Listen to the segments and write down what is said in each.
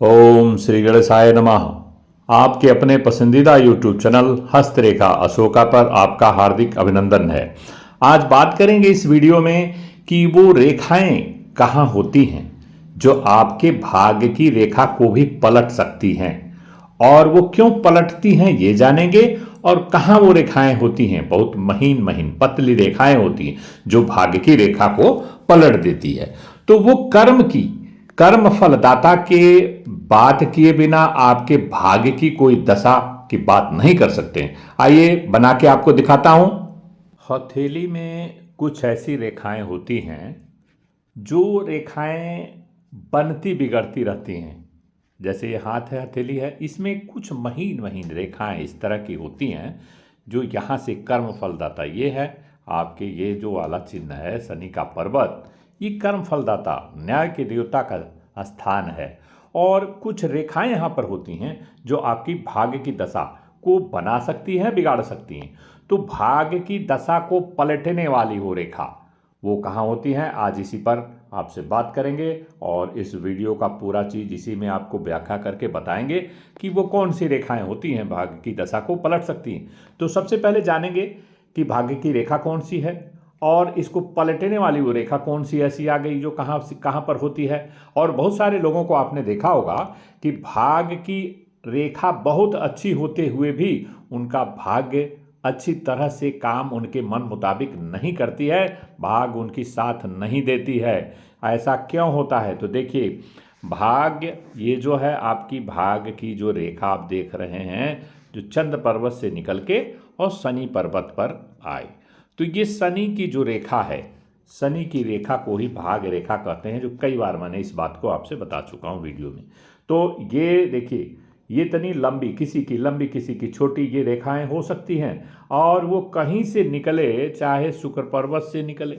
ओम श्री गणेशाय नमः। आपके अपने पसंदीदा यूट्यूब चैनल हस्तरेखा अशोका पर आपका हार्दिक अभिनंदन है। आज बात करेंगे इस वीडियो में कि वो रेखाएं कहाँ होती हैं जो आपके भाग्य की रेखा को भी पलट सकती हैं, और वो क्यों पलटती हैं ये जानेंगे। और कहाँ वो रेखाएं होती हैं, बहुत महीन महीन पतली रेखाएं होती हैं जो भाग्य की रेखा को पलट देती है। तो वो कर्म फलदाता के बात किए बिना आपके भाग्य की कोई दशा की बात नहीं कर सकते। आइए बना के आपको दिखाता हूं। हथेली में कुछ ऐसी रेखाएं होती हैं जो रेखाएं बनती बिगड़ती रहती हैं। जैसे ये हाथ है, हथेली है, इसमें कुछ महीन महीन रेखाएं इस तरह की होती हैं जो यहाँ से कर्म फलदाता, ये है आपके, ये जो वाला चिन्ह है शनि का पर्वत, ये कर्म फलदाता न्याय के देवता का स्थान है। और कुछ रेखाएं यहाँ पर होती हैं जो आपकी भाग्य की दशा को बना सकती हैं, बिगाड़ सकती हैं। तो भाग्य की दशा को पलटने वाली वो रेखा वो कहाँ होती हैं, आज इसी पर आपसे बात करेंगे। और इस वीडियो का पूरा चीज़ इसी में आपको व्याख्या करके बताएंगे कि वो कौन सी रेखाएं होती हैं भाग्य की दशा को पलट सकती हैं। तो सबसे पहले जानेंगे कि भाग्य की रेखा कौन सी है और इसको पलटने वाली वो रेखा कौन सी ऐसी आ गई जो कहाँ से कहाँ पर होती है। और बहुत सारे लोगों को आपने देखा होगा कि भाग्य की रेखा बहुत अच्छी होते हुए भी उनका भाग्य अच्छी तरह से काम उनके मन मुताबिक नहीं करती है, भाग्य उनकी साथ नहीं देती है। ऐसा क्यों होता है? तो देखिए, भाग्य ये जो है आपकी भाग्य की जो रेखा आप देख रहे हैं जो चंद्र पर्वत से निकल के और शनि पर्वत पर आए, तो ये शनि की जो रेखा है, शनि की रेखा को ही भाग्य रेखा कहते हैं, जो कई बार मैंने इस बात को आपसे बता चुका हूँ वीडियो में। तो ये देखिए, ये इतनी लंबी, किसी की लंबी किसी की छोटी, ये रेखाएं हो सकती हैं। और वो कहीं से निकले, चाहे शुक्र पर्वत से निकले,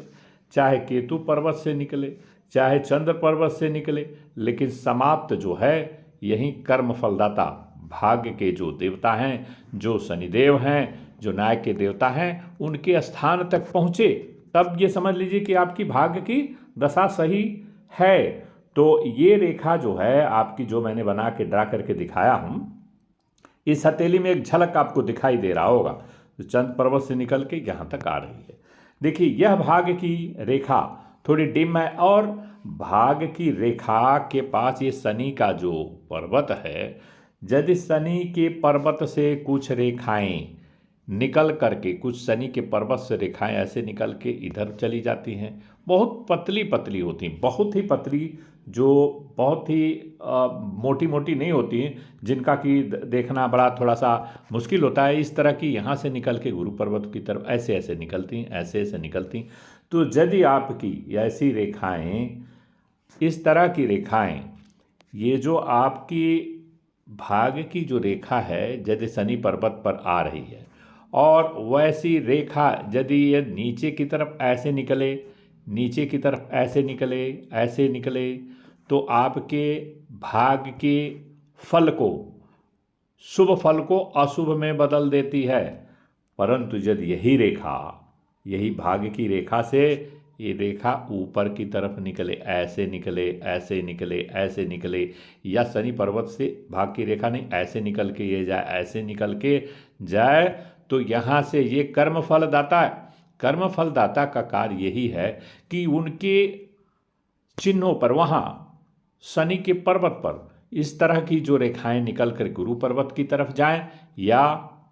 चाहे केतु पर्वत से निकले, चाहे चंद्र पर्वत से निकले, लेकिन समाप्त जो है यही कर्म फलदाता भाग्य के जो देवता हैं, जो शनिदेव हैं, जो न्याय के देवता हैं, उनके स्थान तक पहुँचे, तब ये समझ लीजिए कि आपकी भाग्य की दशा सही है। तो ये रेखा जो है आपकी, जो मैंने बना के ड्रा करके दिखाया हूँ, इस हथेली में एक झलक आपको दिखाई दे रहा होगा, तो चंद्र पर्वत से निकल के यहाँ तक आ रही है। देखिए, यह भाग्य की रेखा थोड़ी डिम है, और भाग्य की रेखा के पास ये शनि का जो पर्वत है, यदि शनि के पर्वत से कुछ रेखाएं निकल करके, कुछ शनि के पर्वत से रेखाएं ऐसे निकल के इधर चली जाती हैं, बहुत पतली पतली होती हैं, बहुत ही पतली, जो बहुत ही मोटी मोटी नहीं होती हैं, जिनका कि देखना बड़ा थोड़ा सा मुश्किल होता है। इस तरह की यहाँ से निकल के गुरु पर्वत की तरफ ऐसे ऐसे निकलती हैं, ऐसे ऐसे निकलती हैं। तो यदि आपकी ऐसी रेखाएं, इस तरह की रेखाएं, ये जो आपकी भाग्य की जो रेखा है यदि शनि पर्वत पर आ रही है, और वैसी रेखा यदि ये नीचे की तरफ ऐसे निकले, नीचे की तरफ ऐसे निकले, ऐसे निकले, तो आपके भाग्य के फल को, शुभ फल को अशुभ में बदल देती है। परंतु यदि यही रेखा, यही भाग्य की रेखा से ये रेखा ऊपर की तरफ निकले, ऐसे निकले, ऐसे निकले, ऐसे निकले, या शनि पर्वत से भाग्य की रेखा नहीं, ऐसे निकल के ये जाए, ऐसे निकल के जाए, तो यहाँ से ये कर्म फल दाता है। कर्म फल दाता का कार्य यही है कि उनके चिन्हों पर, वहाँ शनि के पर्वत पर इस तरह की जो रेखाएं निकल कर गुरु पर्वत की तरफ जाएं या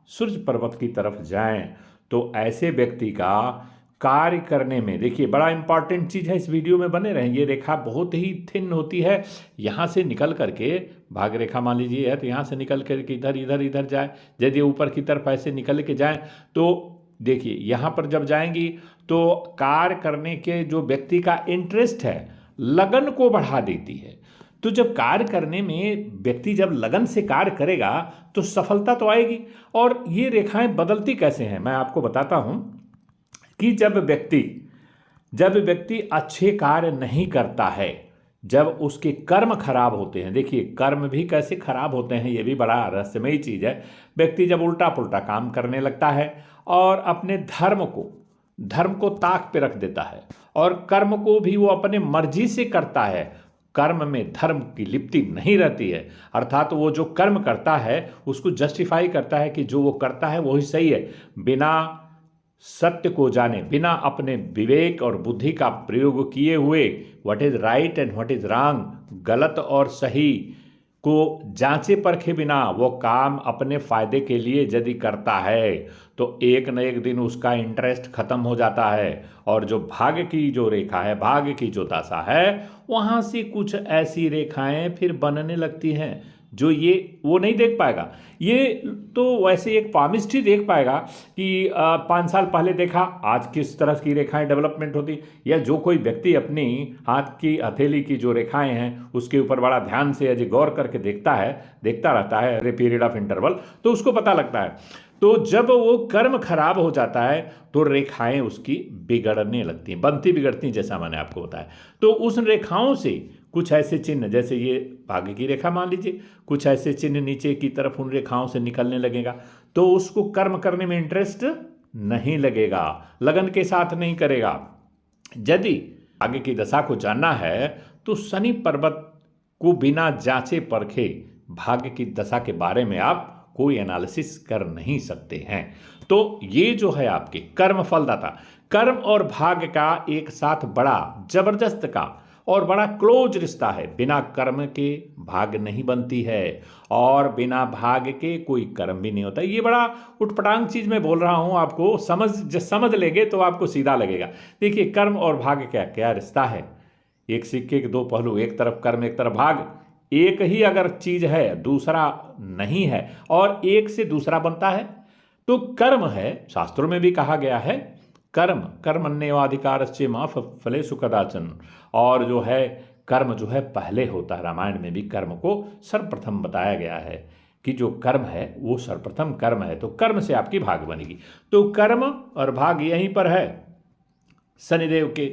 सूर्य पर्वत की तरफ जाएं, तो ऐसे व्यक्ति का कार्य करने में, देखिए बड़ा इंपॉर्टेंट चीज़ है, इस वीडियो में बने रहें। ये रेखा बहुत ही थिन होती है, यहाँ से निकल करके भाग्य रेखा मान लीजिए है, तो यहाँ से निकल करके इधर इधर इधर जाए, यदि ऊपर की तरफ ऐसे निकल के जाएं, तो देखिए यहाँ पर जब जाएंगी तो कार्य करने के जो व्यक्ति का इंटरेस्ट है, लगन को बढ़ा देती है। तो जब कार्य करने में व्यक्ति जब लगन से कार्य करेगा तो सफलता तो आएगी। और ये रेखाएं बदलती कैसे हैं, मैं आपको बताता हूं कि जब व्यक्ति अच्छे कार्य नहीं करता है, जब उसके कर्म खराब होते हैं, देखिए कर्म भी कैसे खराब होते हैं, ये भी बड़ा रहस्यमयी चीज़ है। व्यक्ति जब उल्टा पुल्टा काम करने लगता है और अपने धर्म को ताक पे रख देता है, और कर्म को भी वो अपने मर्जी से करता है, कर्म में धर्म की लिप्ति नहीं रहती है, अर्थात वो जो कर्म करता है उसको जस्टिफाई करता है कि जो वो करता है वही सही है, बिना सत्य को जाने, बिना अपने विवेक और बुद्धि का प्रयोग किए हुए what is right and what is wrong, गलत और सही को जांचे परखे बिना वो काम अपने फायदे के लिए यदि करता है तो एक न एक दिन उसका इंटरेस्ट खत्म हो जाता है और जो भाग्य की जो रेखा है, भाग्य की जो दशा है, वहाँ से कुछ ऐसी रेखाएं फिर बनने लगती हैं जो ये वो नहीं देख पाएगा। ये तो वैसे एक पामिस्ट ही देख पाएगा कि 5 साल पहले देखा आज किस तरह की रेखाएं डेवलपमेंट होती, या जो कोई व्यक्ति अपनी हाथ की हथेली की जो रेखाएं हैं उसके ऊपर बड़ा ध्यान से यदि गौर करके देखता रहता है एवरी पीरियड ऑफ इंटरवल, तो उसको पता लगता है। तो जब वो कर्म खराब हो जाता है तो रेखाएं उसकी बिगड़ने लगती हैं, बनती बिगड़ती, जैसा मैंने आपको बताया। तो उस रेखाओं से कुछ ऐसे चिन्ह, जैसे ये भाग्य की रेखा मान लीजिए, कुछ ऐसे चिन्ह नीचे की तरफ उन रेखाओं से निकलने लगेगा तो उसको कर्म करने में इंटरेस्ट नहीं लगेगा, लगन के साथ नहीं करेगा। यदि आगे की दशा को जानना है तो शनि पर्वत को बिना जांचे परखे भाग्य की दशा के बारे में आप कोई एनालिसिस कर नहीं सकते हैं। तो ये जो है आपके कर्म फलदाता, कर्म और भाग्य का एक साथ बड़ा जबरदस्त का और बड़ा क्लोज रिश्ता है। बिना कर्म के भाग्य नहीं बनती है और बिना भाग्य के कोई कर्म भी नहीं होता। ये बड़ा उटपटांग चीज मैं बोल रहा हूं, आपको समझ लेंगे तो आपको सीधा लगेगा। देखिए कर्म और भाग्य क्या क्या रिश्ता है, एक सिक्के के दो पहलू, एक तरफ कर्म एक तरफ भाग्य। एक ही अगर चीज है दूसरा नहीं है और एक से दूसरा बनता है तो कर्म है, शास्त्रों में भी कहा गया है कर्म कर्मण्येवाधिकारस्य मा फलेषु कदाचन, और जो है कर्म जो है पहले होता है। रामायण में भी कर्म को सर्वप्रथम बताया गया है कि जो कर्म है वो सर्वप्रथम कर्म है, तो कर्म से आपकी भाग्य बनेगी। तो कर्म और भाग्य यहीं पर है, शनिदेव के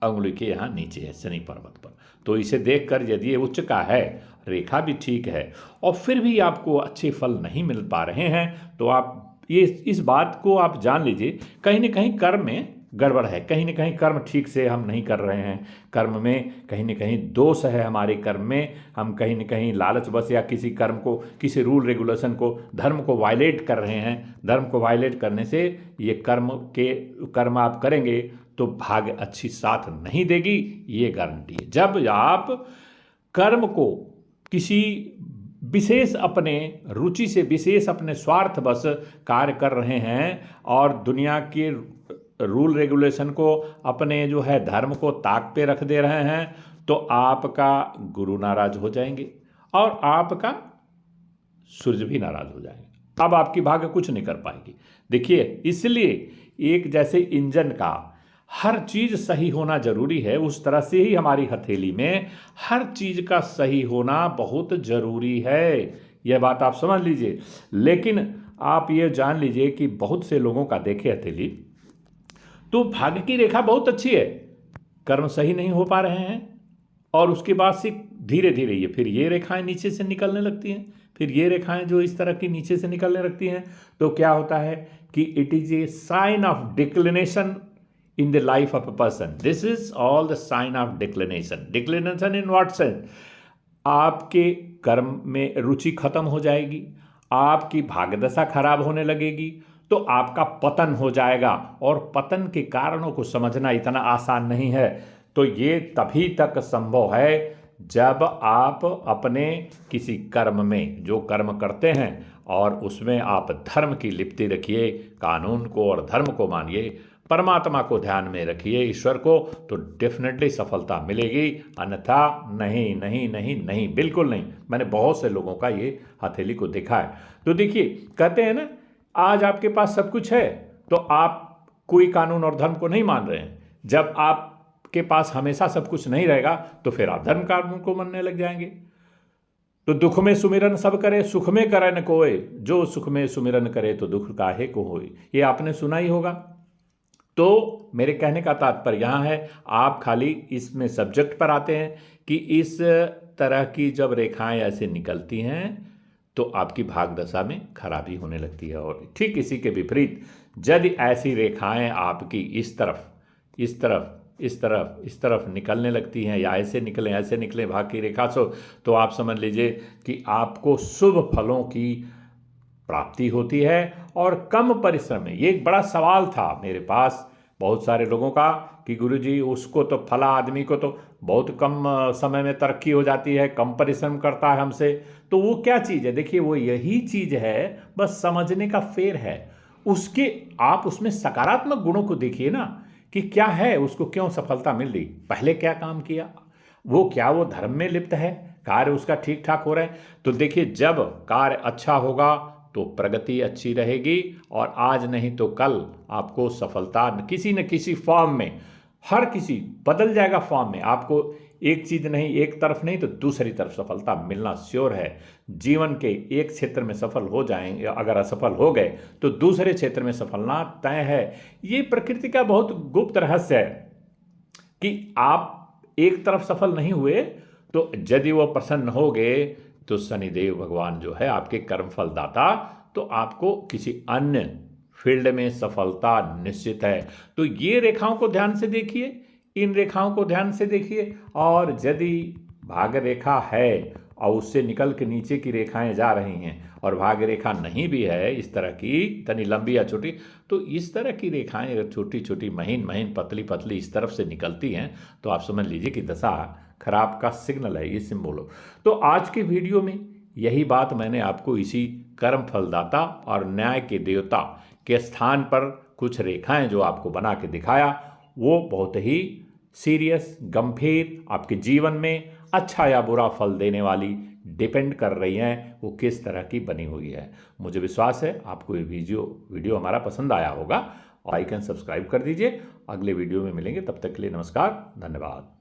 अंगुली के यहाँ नीचे है, शनि पर्वत पर। तो इसे देखकर यदि ये उच्च का है, रेखा भी ठीक है और फिर भी आपको अच्छे फल नहीं मिल पा रहे हैं तो आप ये इस बात को आप जान लीजिए कहीं न कहीं कर्म में गड़बड़ है, कहीं न कहीं कर्म ठीक से हम नहीं कर रहे हैं, कर्म में कहीं न कहीं दोष है, हमारे कर्म में हम कहीं न कहीं लालच बस या किसी कर्म को, किसी रूल रेगुलेशन को, धर्म को वायलेट कर रहे हैं। धर्म को वायलेट करने से ये कर्म आप करेंगे तो भाग्य अच्छी साथ नहीं देगी, ये गारंटी है। जब आप कर्म को किसी विशेष अपने रुचि से, विशेष अपने स्वार्थ बस कार्य कर रहे हैं और दुनिया के रूल रेगुलेशन को, अपने जो है धर्म को ताक पे रख दे रहे हैं, तो आपका गुरु नाराज हो जाएंगे और आपका सूर्य भी नाराज हो जाएंगे। अब आपकी भाग्य कुछ नहीं कर पाएगी। देखिए इसलिए एक जैसे इंजन का हर चीज सही होना जरूरी है, उस तरह से ही हमारी हथेली में हर चीज का सही होना बहुत जरूरी है। यह बात आप समझ लीजिए। लेकिन आप ये जान लीजिए कि बहुत से लोगों का देखे हथेली तो भाग्य की रेखा बहुत अच्छी है, कर्म सही नहीं हो पा रहे हैं और उसके बाद से धीरे धीरे ये फिर ये रेखाएं नीचे से निकलने लगती हैं, फिर ये रेखाएं जो इस तरह की नीचे से निकलने लगती हैं। तो क्या होता है कि it is a sign of declination in the life of a person. This is all the sign of declination. Declination in what sense? आपके कर्म में रुचि खत्म हो जाएगी, आपकी भाग्य दशा खराब होने लगेगी, तो आपका पतन हो जाएगा और पतन के कारणों को समझना इतना आसान नहीं है। तो ये तभी तक संभव है जब आप अपने किसी कर्म में जो कर्म करते हैं और उसमें आप धर्म की लिप्ति रखिए, कानून को और धर्म को मानिए, परमात्मा को ध्यान में रखिए, ईश्वर को, तो डेफिनेटली सफलता मिलेगी। अन्यथा नहीं नहीं नहीं नहीं, बिल्कुल नहीं। मैंने बहुत से लोगों का ये हथेली को देखा है। तो देखिए कहते हैं ना, आज आपके पास सब कुछ है तो आप कोई कानून और धर्म को नहीं मान रहे हैं। जब आपके पास हमेशा सब कुछ नहीं रहेगा तो फिर आप धर्म कानून को मानने लग जाएंगे। तो दुख में सुमिरन सब करे, सुख में करे न कोय, जो सुख में सुमिरन करे तो दुख काहे को होय। ये आपने सुना ही होगा। तो मेरे कहने का तात्पर्य यहाँ है, आप खाली इसमें सब्जेक्ट पर आते हैं कि इस तरह की जब रेखाएं ऐसे निकलती हैं तो आपकी भाग दशा में खराबी होने लगती है। और ठीक इसी के विपरीत यदि ऐसी रेखाएं आपकी इस तरफ इस तरफ निकलने लगती हैं या ऐसे निकलें भाग की रेखा से, तो आप समझ लीजिए कि आपको शुभ फलों की प्राप्ति होती है और कम परिश्रम में। ये एक बड़ा सवाल था मेरे पास बहुत सारे लोगों का कि गुरुजी उसको तो फला आदमी को तो बहुत कम समय में तरक्की हो जाती है, कम परिश्रम करता है हमसे, तो वो क्या चीज़ है? देखिए वो यही चीज़ है, बस समझने का फेर है उसके। आप उसमें सकारात्मक गुणों को देखिए ना कि क्या है, उसको क्यों सफलता मिल रही, पहले क्या काम किया, वो धर्म में लिप्त है, कार्य उसका ठीक ठाक हो रहा है। तो देखिए जब कार्य अच्छा होगा तो प्रगति अच्छी रहेगी और आज नहीं तो कल आपको सफलता किसी न किसी फॉर्म में, हर किसी बदल जाएगा फॉर्म में। आपको एक चीज नहीं, एक तरफ नहीं तो दूसरी तरफ सफलता मिलना श्योर है। जीवन के एक क्षेत्र में सफल हो जाएंगे, अगर असफल हो गए तो दूसरे क्षेत्र में सफलना तय है। ये प्रकृति का बहुत गुप्त रहस्य है कि आप एक तरफ सफल नहीं हुए तो यदि वो प्रसन्न हो गए तो शनिदेव भगवान जो है आपके कर्मफल दाता, तो आपको किसी अन्य फील्ड में सफलता निश्चित है। तो ये रेखाओं को ध्यान से देखिए, इन रेखाओं को ध्यान से देखिए, और यदि भाग्य रेखा है और उससे निकल के नीचे की रेखाएं जा रही हैं और भाग्य रेखा नहीं भी है इस तरह की, तनी लंबी या छोटी, तो इस तरह की रेखाएं अगर छोटी छोटी महीन महीन पतली पतली इस तरफ से निकलती हैं तो आप समझ लीजिए कि दशा खराब का सिग्नल है, ये सिंबल हो। तो आज के वीडियो में यही बात मैंने आपको इसी कर्म फलदाता और न्याय के देवता के स्थान पर कुछ रेखाएं जो आपको बना के दिखाया, वो बहुत ही सीरियस गंभीर आपके जीवन में अच्छा या बुरा फल देने वाली डिपेंड कर रही हैं वो किस तरह की बनी हुई है। मुझे विश्वास है आपको ये वीडियो हमारा पसंद आया होगा और लाइक एंड सब्सक्राइब कर दीजिए। अगले वीडियो में मिलेंगे, तब तक के लिए नमस्कार, धन्यवाद।